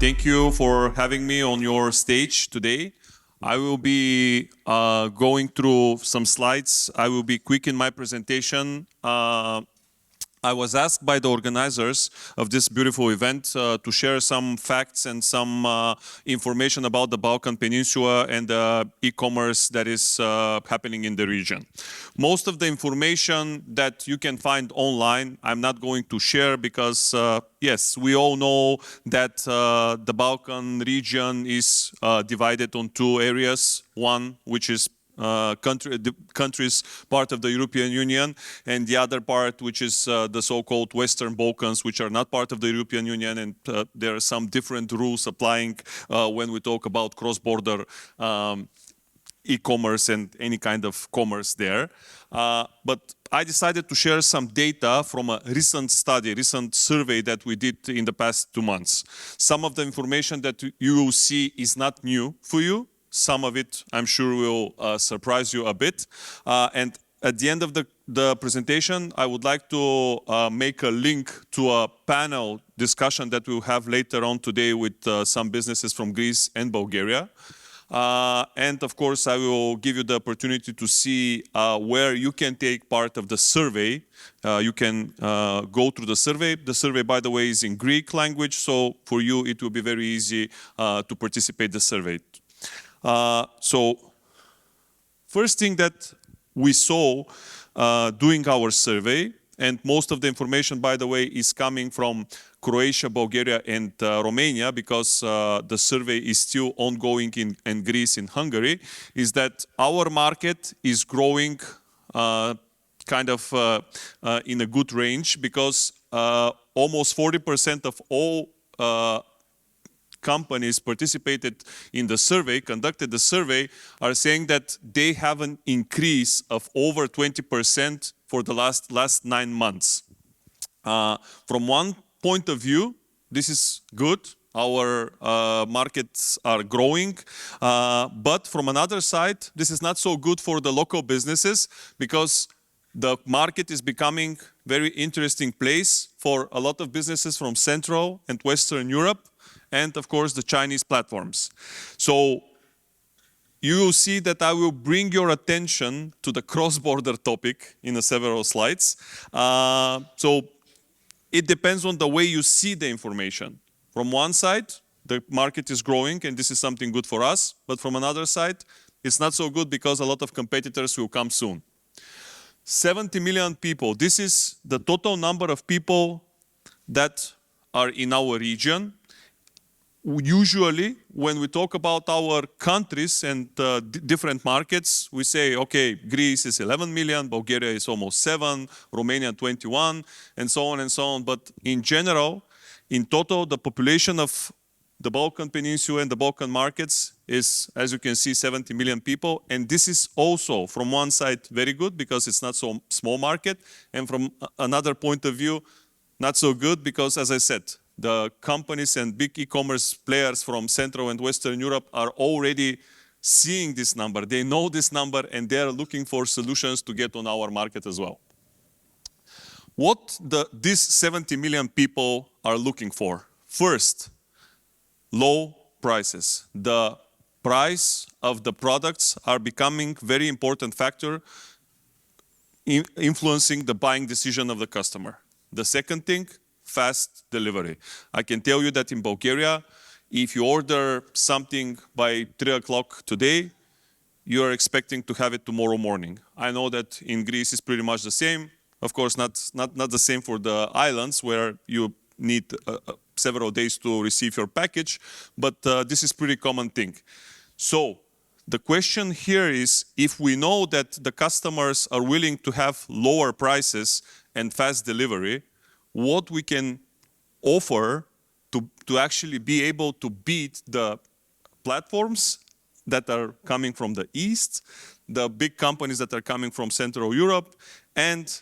Thank you for having me on your stage today. I will be going through some slides. I will be quick in my presentation. I was asked by the organizers of this beautiful event to share some facts and some information about the Balkan Peninsula and the e-commerce that is happening in the region. Most of the information that you can find online, I'm not going to share because, yes, we all know that the Balkan region is divided on two areas. One, which is the countries part of the European Union, and the other part, which is the so-called Western Balkans, which are not part of the European Union, and there are some different rules applying when we talk about cross-border e-commerce and any kind of commerce there. But I decided to share some data from a recent study, recent survey that we did in the past 2 months. Some of the information that you will see is not new for you. Some of it, I'm sure, will surprise you a bit. And at the end of the presentation, I would like to make a link to a panel discussion that we'll have later on today with some businesses from Greece and Bulgaria. And of course, I will give you the opportunity to see where you can take part of the survey. You can go through the survey. The survey, by the way, is in Greek language, so for you it will be very easy to participate in the survey. So first thing that we saw doing our survey, and most of the information, by the way, is coming from Croatia, Bulgaria, and Romania, because the survey is still ongoing in Greece and Hungary, is that our market is growing kind of in a good range, because almost 40% of all companies participated in the survey, conducted the survey, are saying that they have an increase of over 20% for the last 9 months. From one point of view, this is good. Our markets are growing. But from another side, this is not so good for the local businesses, because the market is becoming very interesting place for a lot of businesses from Central and Western Europe, and of course the Chinese platforms. So you will see that I will bring your attention to the cross-border topic in several slides. So it depends on the way you see the information. From one side, the market is growing and this is something good for us, but from another side, it's not so good because a lot of competitors will come soon. 70 million people, this is the total number of people that are in our region. Usually, when we talk about our countries and different markets, we say, okay, Greece is 11 million, Bulgaria is almost 7, Romania 21, and so on and so on. But in general, in total, the population of the Balkan Peninsula and the Balkan markets is, as you can see, 70 million people. And this is also, from one side, very good because it's not so small market. And from another point of view, not so good because, as I said, the companies and big e-commerce players from Central and Western Europe are already seeing this number. They know this number and they're looking for solutions to get on our market as well. What these 70 million people are looking for? First, low prices. The price of the products are becoming very important factor influencing the buying decision of the customer. The second thing, fast delivery. I can tell you that in Bulgaria, if you order something by 3 o'clock today, you are expecting to have it tomorrow morning. I know that in Greece it's pretty much the same. Of course, not the same for the islands where you need several days to receive your package, but this is pretty common thing. So the question here is, if we know that the customers are willing to have lower prices and fast delivery, what we can offer to actually be able to beat the platforms that are coming from the East, the big companies that are coming from Central Europe, and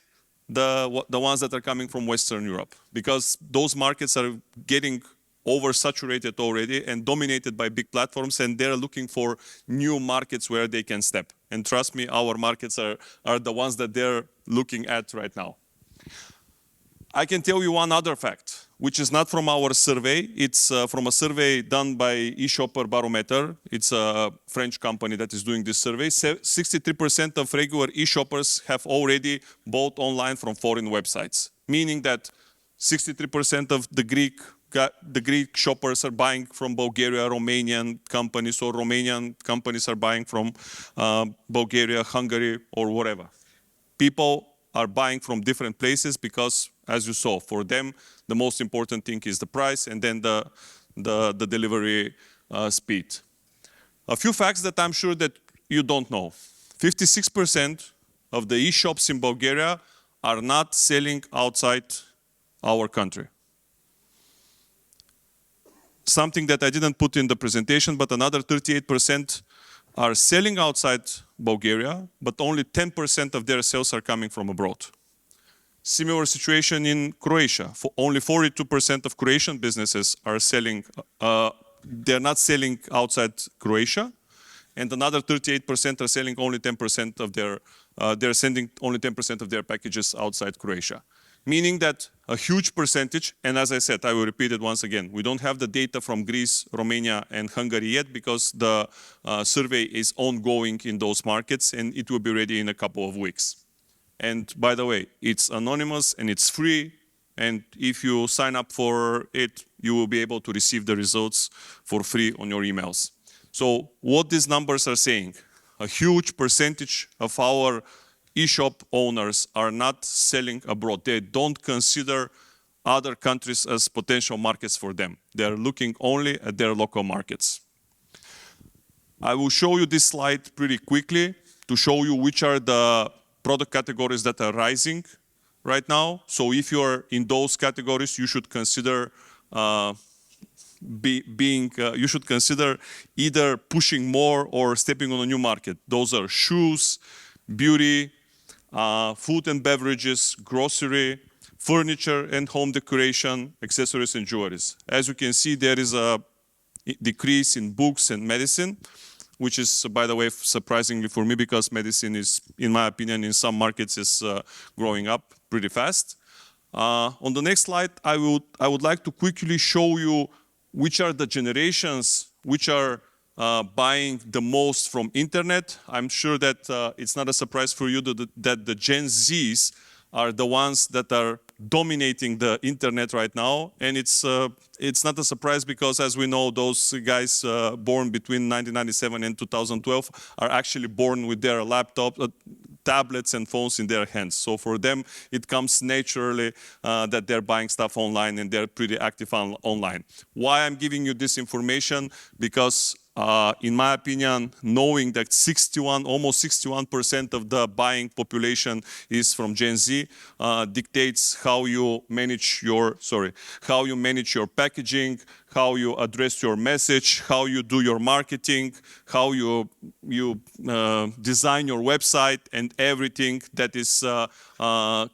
the ones that are coming from Western Europe. Because those markets are getting oversaturated already and dominated by big platforms, and they're looking for new markets where they can step. And trust me, our markets are the ones that they're looking at right now. I can tell you one other fact. which is not from our survey. It's from a survey done by eShopper Barometer. It's a French company that is doing this survey. 63% of regular eShoppers have already bought online from foreign websites, meaning that 63% of the Greek shoppers are buying from Bulgaria, Romanian companies, or Romanian companies are buying from Bulgaria, Hungary, or whatever. People are buying from different places because, as you saw, for them, the most important thing is the price and then the delivery speed. A few facts that I'm sure that you don't know. 56% of the e-shops in Bulgaria are not selling outside our country. Something that I didn't put in the presentation, but another 38% are selling outside Bulgaria, but only 10% of their sales are coming from abroad. Similar situation in Croatia. Only 42% of Croatian businesses are selling, they're not selling outside Croatia, and another 38% are selling only 10% of their, they're sending only 10% of their packages outside Croatia. Meaning that a huge percentage, and as I said, I will repeat it once again, we don't have the data from Greece, Romania, and Hungary yet because the survey is ongoing in those markets and it will be ready in a couple of weeks. And by the way, it's anonymous and it's free, and if you sign up for it, you will be able to receive the results for free on your emails. So what these numbers are saying, a huge percentage of our e-shop owners are not selling abroad. They don't consider other countries as potential markets for them. They're looking only at their local markets. I will show you this slide pretty quickly to show you which are the product categories that are rising right now. So if you're in those categories, you should consider you should consider either pushing more or stepping on a new market. Those are shoes, beauty, food and beverages, grocery, furniture and home decoration, accessories and jewelries. As you can see, there is a decrease in books and medicine, which is, by the way, surprisingly for me, because medicine is, in my opinion, in some markets is growing up pretty fast. On the next slide, I would like to quickly show you which are the generations which are buying the most from internet. I'm sure that it's not a surprise for you that the Gen Zs are the ones that are dominating the internet right now. And it's not a surprise because, as we know, those guys born between 1997 and 2012 are actually born with their tablets and phones in their hands. So for them, it comes naturally that they're buying stuff online and they're pretty active online. Why I'm giving you this information? Because in my opinion, knowing that almost 61% of the buying population is from Gen Z, dictates how you manage your packaging, how you address your message, how you do your marketing, how you design your website, and everything that is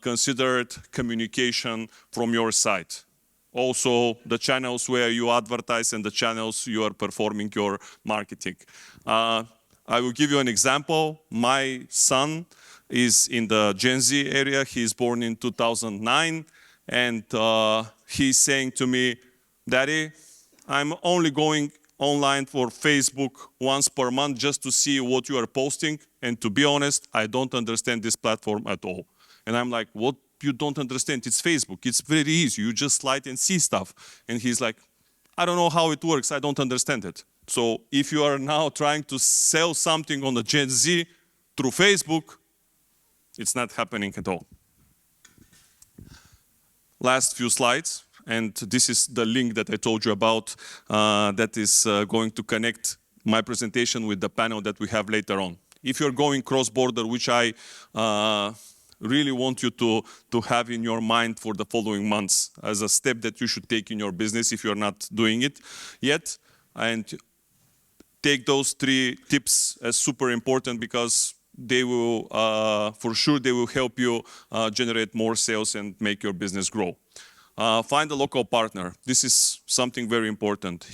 considered communication from your site. Also, the channels where you advertise and the channels you are performing your marketing. I will give you an example. My son is in the Gen Z area. He's born in 2009, and he's saying to me, "Daddy, I'm only going online for Facebook once per month just to see what you are posting. And to be honest, I don't understand this platform at all." And I'm like, "What? You don't understand? It's Facebook. It's very easy. You just slide and see stuff." And he's like, "I don't know how it works. I don't understand it." So if you are now trying to sell something on the Gen Z through Facebook, it's not happening at all. Last few slides, and this is the link that I told you about that is going to connect my presentation with the panel that we have later on. If you're going cross-border, which I really want you to have in your mind for the following months as a step that you should take in your business if you're not doing it yet. And take those 3 tips as super important because they will, for sure, they will help you generate more sales and make your business grow. Find a local partner. This is something very important.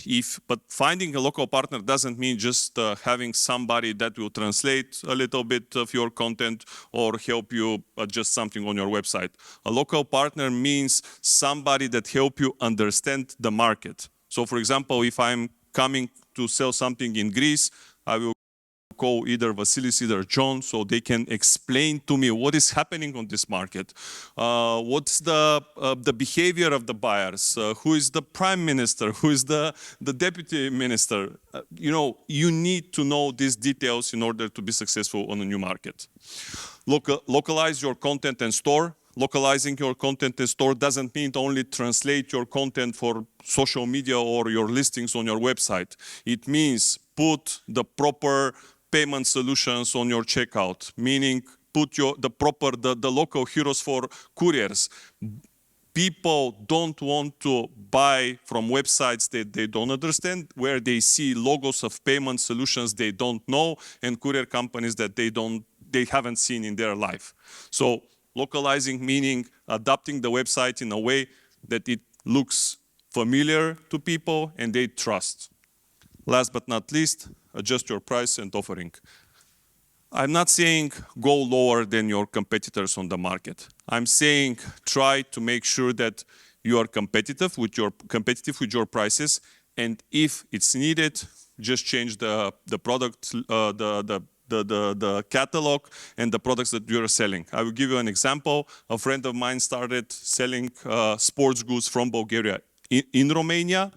But finding a local partner doesn't mean just having somebody that will translate a little bit of your content or help you adjust something on your website. A local partner means somebody that help you understand the market. So for example, if I'm coming to sell something in Greece, I will call either Vasilis, either John, so they can explain to me what is happening on this market. What's the behavior of the buyers? Who is the prime minister? Who is the deputy minister? You need to know these details in order to be successful on a new market. Localize your content and store. Localizing your content and store doesn't mean only translate your content for social media or your listings on your website. It means put the proper payment solutions on your checkout, meaning put the local heroes for couriers. People don't want to buy from websites that they don't understand, where they see logos of payment solutions they don't know, and courier companies that they haven't seen in their life. So localizing meaning adapting the website in a way that it looks familiar to people and they trust. Last but not least, adjust your price and offering. I'm not saying go lower than your competitors on the market. I'm saying try to make sure that you are competitive with your prices, and if it's needed, just change the product, the catalog and the products that you're selling. I will give you an example. A friend of mine started selling sports goods from Bulgaria in Romania.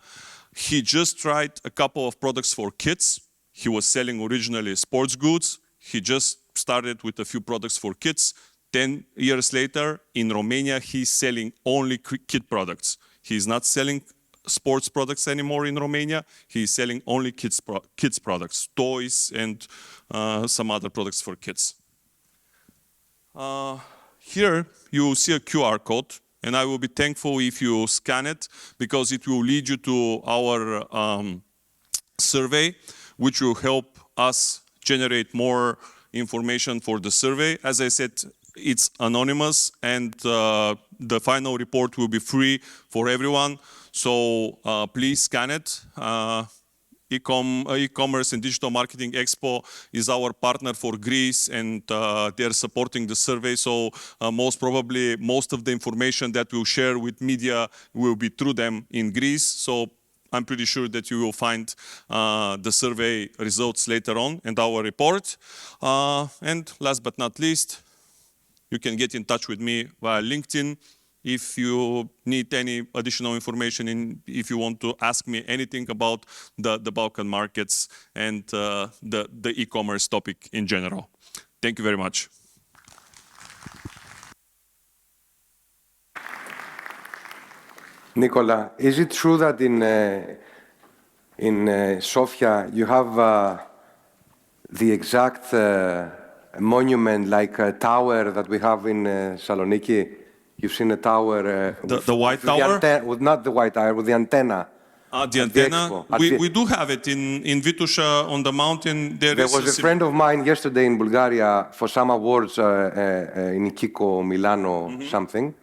He just tried a couple of products for kids. He was selling originally sports goods. He just started with a few products for kids. 10 years later, in Romania, he's selling only kid products. He's not selling sports products anymore in Romania. He's selling only kids products, toys and some other products for kids. Here you will see a QR code, and I will be thankful if you scan it, because it will lead you to our survey, which will help us generate more information for the survey. As I said, it's anonymous, and the final report will be free for everyone. So please scan it. eCommerce and Digital Marketing Expo is our partner for Greece, and they're supporting the survey. So most probably, most of the information that we'll share with media will be through them in Greece. So I'm pretty sure that you will find the survey results later on and our report. And last but not least, you can get in touch with me via LinkedIn if you need any additional information, if you want to ask me anything about the Balkan markets and the e-commerce topic in general. Thank you very much. Nikola, is it true that in Sofia you have the exact monument, like a tower that we have in Saloniki? You've seen a tower. The white tower? Not the white tower, with the antenna. The antenna? We do have it in Vitusha on the mountain. There was a friend of mine yesterday in Bulgaria for some awards in Kiko, Milano, something.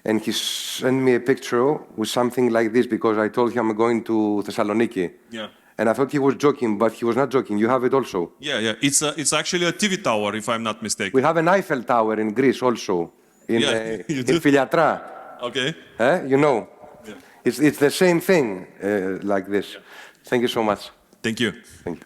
And he sent me a picture with something like this, because I told him I'm going to Thessaloniki. Yeah. And I thought he was joking, but he was not joking. You have it also. Yeah. It's actually a TV tower, if I'm not mistaken. We have an Eiffel Tower in Greece also. In Filiatra. Okay. You know. Yeah. It's the same thing like this. Yeah. Thank you so much. Thank you. Thank you.